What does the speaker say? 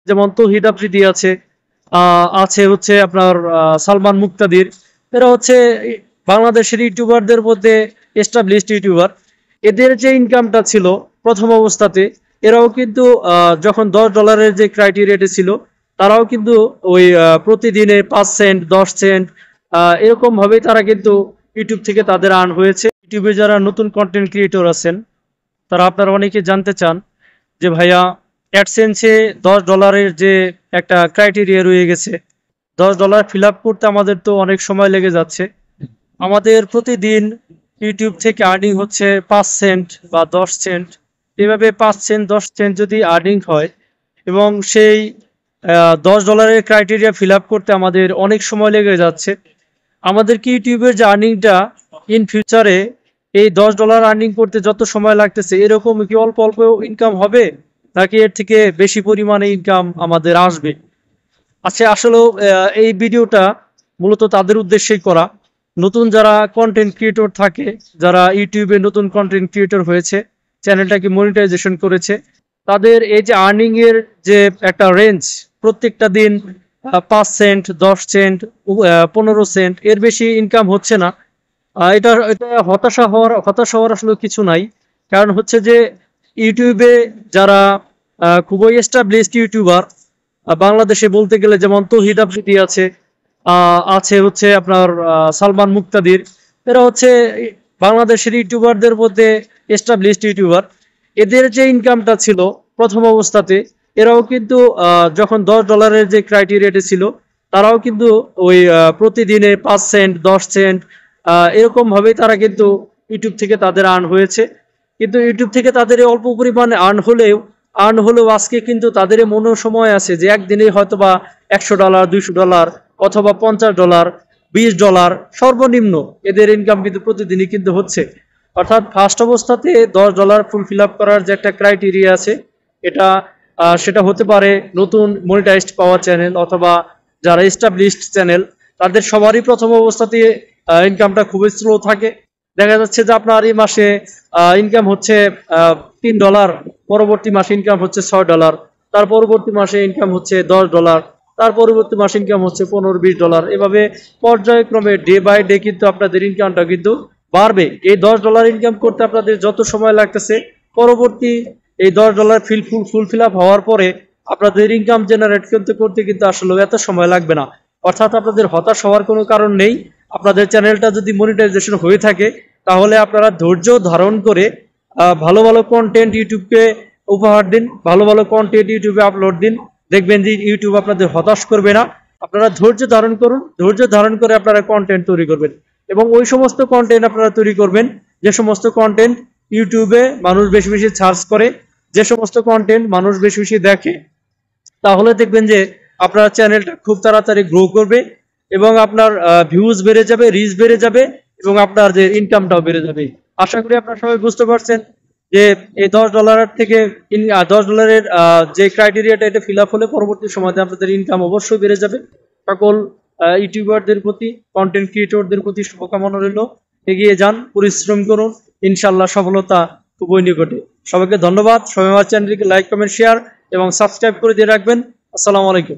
যেমন তৌহিদ আফ্রিদি আছে, আছে হচ্ছে আপনার সালমান মুক্তাদির। এরা হচ্ছে বাংলাদেশের ইউটিউবারদের মধ্যে এস্টাবলিশড ইউটিউবার। এদের যে ইনকামটা ছিল প্রথম অবস্থাতে, এরাও কিন্তু যখন $10 যে ক্রাইটেরিয়াটা ছিল, তারাও কিন্তু ওই প্রতিদিনে 5 সেন্ট 10 সেন্ট এরকম ভাবেই তারা কিন্তু ইউটিউব থেকে তাদের আর্ন হয়েছে। ইউটিউবে যারা নতুন কন্টেন্ট ক্রিয়েটর আছেন, তারা আপনারা অনেকে জানতে চান যে ভাইয়া অ্যাডসেন্সে $10 যে একটা ক্রাইটেরিয়া রয়ে গেছে, $10 ফিল আপ করতে আমাদের তো অনেক সময় লেগে যাচ্ছে। আমাদের প্রতিদিন ইউটিউব থেকে আর্নিং হচ্ছে 5 সেন্ট বা 10 সেন্ট। এভাবে 5 সেন্ট 10 সেন্ট যদি আর্নিং হয় এবং সেই $10 ক্রাইটেরিয়া ফিল আপ করতে আমাদের অনেক সময় লেগে যাচ্ছে, আমাদের কি ইউটিউবের যে আর্নিংটা ইন ফিউচারে এই $10 আর্নিং করতে যত সময় লাগতেছে এরকম কি অল্প অল্প ইনকাম হবে, নাকি এর থেকে বেশি পরিমাণে ইনকাম আমাদের আসবে? আচ্ছা, আসলেও এই ভিডিওটা মূলত তাদের উদ্দেশ্যেই করা, নতুন যারা কন্টেন্ট ক্রিয়েটর থাকে, যারা ইউটিউবে নতুন কন্টেন্ট ক্রিয়েটর হয়েছে, চ্যানেলটাকে মনিটাইজেশন করেছে, তাদের এই যে আর্নিং এর যে একটা রেঞ্জ, প্রত্যেকটা দিন 5 সেন্ট 10 সেন্ট 15 সেন্ট, এর বেশি ইনকাম হচ্ছে না। এটা এটা হতাশা হওয়ার আসলে কিছু নাই। কারণ হচ্ছে যে ইউটিউবে যারা খুবই এস্টাবলিশড ইউটিউবার, বাংলাদেশে বলতে গেলে যেমন তৌহিদ আফ্রিদি আছে, আছে হচ্ছে আপনার সালমান মুক্তাদির। এরা হচ্ছে বাংলাদেশের ইউটিউবারদের মধ্যে এস্টাবলিশড ইউটিউবার। এদের যে ইনকামটা ছিল প্রথম অবস্থাতে, এরাও কিন্তু যখন $10 যে ক্রাইটেরিয়াটা ছিল, তারাও কিন্তু ওই প্রতিদিনে 5 সেন্ট 10 সেন্ট এরকম ভাবেই তারা কিন্তু ইউটিউব থেকে তাদের আর্ন হয়েছে। কিন্তু ইউটিউব থেকে তাদের এই অল্প পরিমাণে আর্ন হলেও আজকে কিন্তু তাদের মনে সময় আছে যে একদিনে হয়তো বা $100 $200 অথবা $50 $20 সর্বনিম্ন এদের ইনকাম কিন্তু প্রতিদিনই কিন্তু হচ্ছে। অর্থাৎ ফার্স্ট অবস্থাতে $10 ফুল ফিল আপ করার যে একটা ক্রাইটেরিয়া আছে, এটা সেটা হতে পারে নতুন মনিটাইজড পাওয়ার চ্যানেল অথবা যারা এস্টাবলিশড চ্যানেল, তাদের সবারই প্রথম অবস্থাতে ইনকামটা খুবই স্লো থাকে। দেখা যাচ্ছে যে আপনার এই মাসে ইনকাম হচ্ছে $3, পরবর্তী মাসে ইনকাম হচ্ছে $6, তার পরবর্তী মাসে ইনকাম হচ্ছে $10, তার পরবর্তী মাসে ইনকাম হচ্ছে $15-20। এভাবে পর্যায়ক্রমে ডে বাই ডে কিন্তু আপনাদের ইনকামটা কিন্তু বাড়বে। এই $10 ইনকাম করতে আপনাদের যত সময় লাগতেছে, পরবর্তী এই $10 ফুল ফিল আপ হওয়ার পরে আপনাদের ইনকাম জেনারেট করতে করতে কিন্তু আসলে এত সময় লাগবে না। অর্থাৎ আপনাদের হতাশ হওয়ার কোনো কারণ নেই। আপনাদের চ্যানেলটা যদি মনিটাইজেশন হয়ে থাকে, তাহলে আপনারা ধৈর্য ধারণ করে ভালো ভালো কন্টেন্ট ইউটিউবকে উপহার দিন, ভালো ভালো কন্টেন্ট ইউটিউবে আপলোড দিন। দেখবেন যে ইউটিউব আপনাদের হতাশ করবে না। আপনারা ধৈর্য ধারণ করুন, ধৈর্য ধারণ করে আপনারা কন্টেন্ট তৈরি করবেন এবং ওই সমস্ত কন্টেন্ট আপনারা তৈরি করবেন যে সমস্ত কন্টেন্ট ইউটিউবে মানুষ বেশি বেশি সার্চ করে, যে সমস্ত কন্টেন্ট মানুষ বেশি বেশি দেখে। তাহলে দেখবেন যে আপনার চ্যানেলটা খুব তাড়াতাড়ি গ্রো করবে এবং আপনার ভিউজ বেড়ে যাবে, রিচ বেড়ে যাবে এবং আপনার যে ইনকামটাও বেড়ে যাবে। আশা করি আপনারা সবাই বুঝতে পারছেন যে এই $10 থেকে $10 যে ক্রাইটেরিয়াটা, এটা ফিল আপ হলে পরবর্তী সময়তে আপনাদের ইনকাম অবশ্যই বেড়ে যাবে। সকল ইউটিউবারদের প্রতি, কন্টেন্ট ক্রিয়েটরদের প্রতি শুভকামনা রইল। এগিয়ে যান, পরিশ্রম করুন, ইনশাল্লাহ সফলতা খুবই নিকটে। সবাইকে ধন্যবাদ। সবাই আমার চ্যানেলটিকে লাইক কমেন্ট শেয়ার এবং সাবস্ক্রাইব করে দিয়ে রাখবেন। আসসালামু আলাইকুম।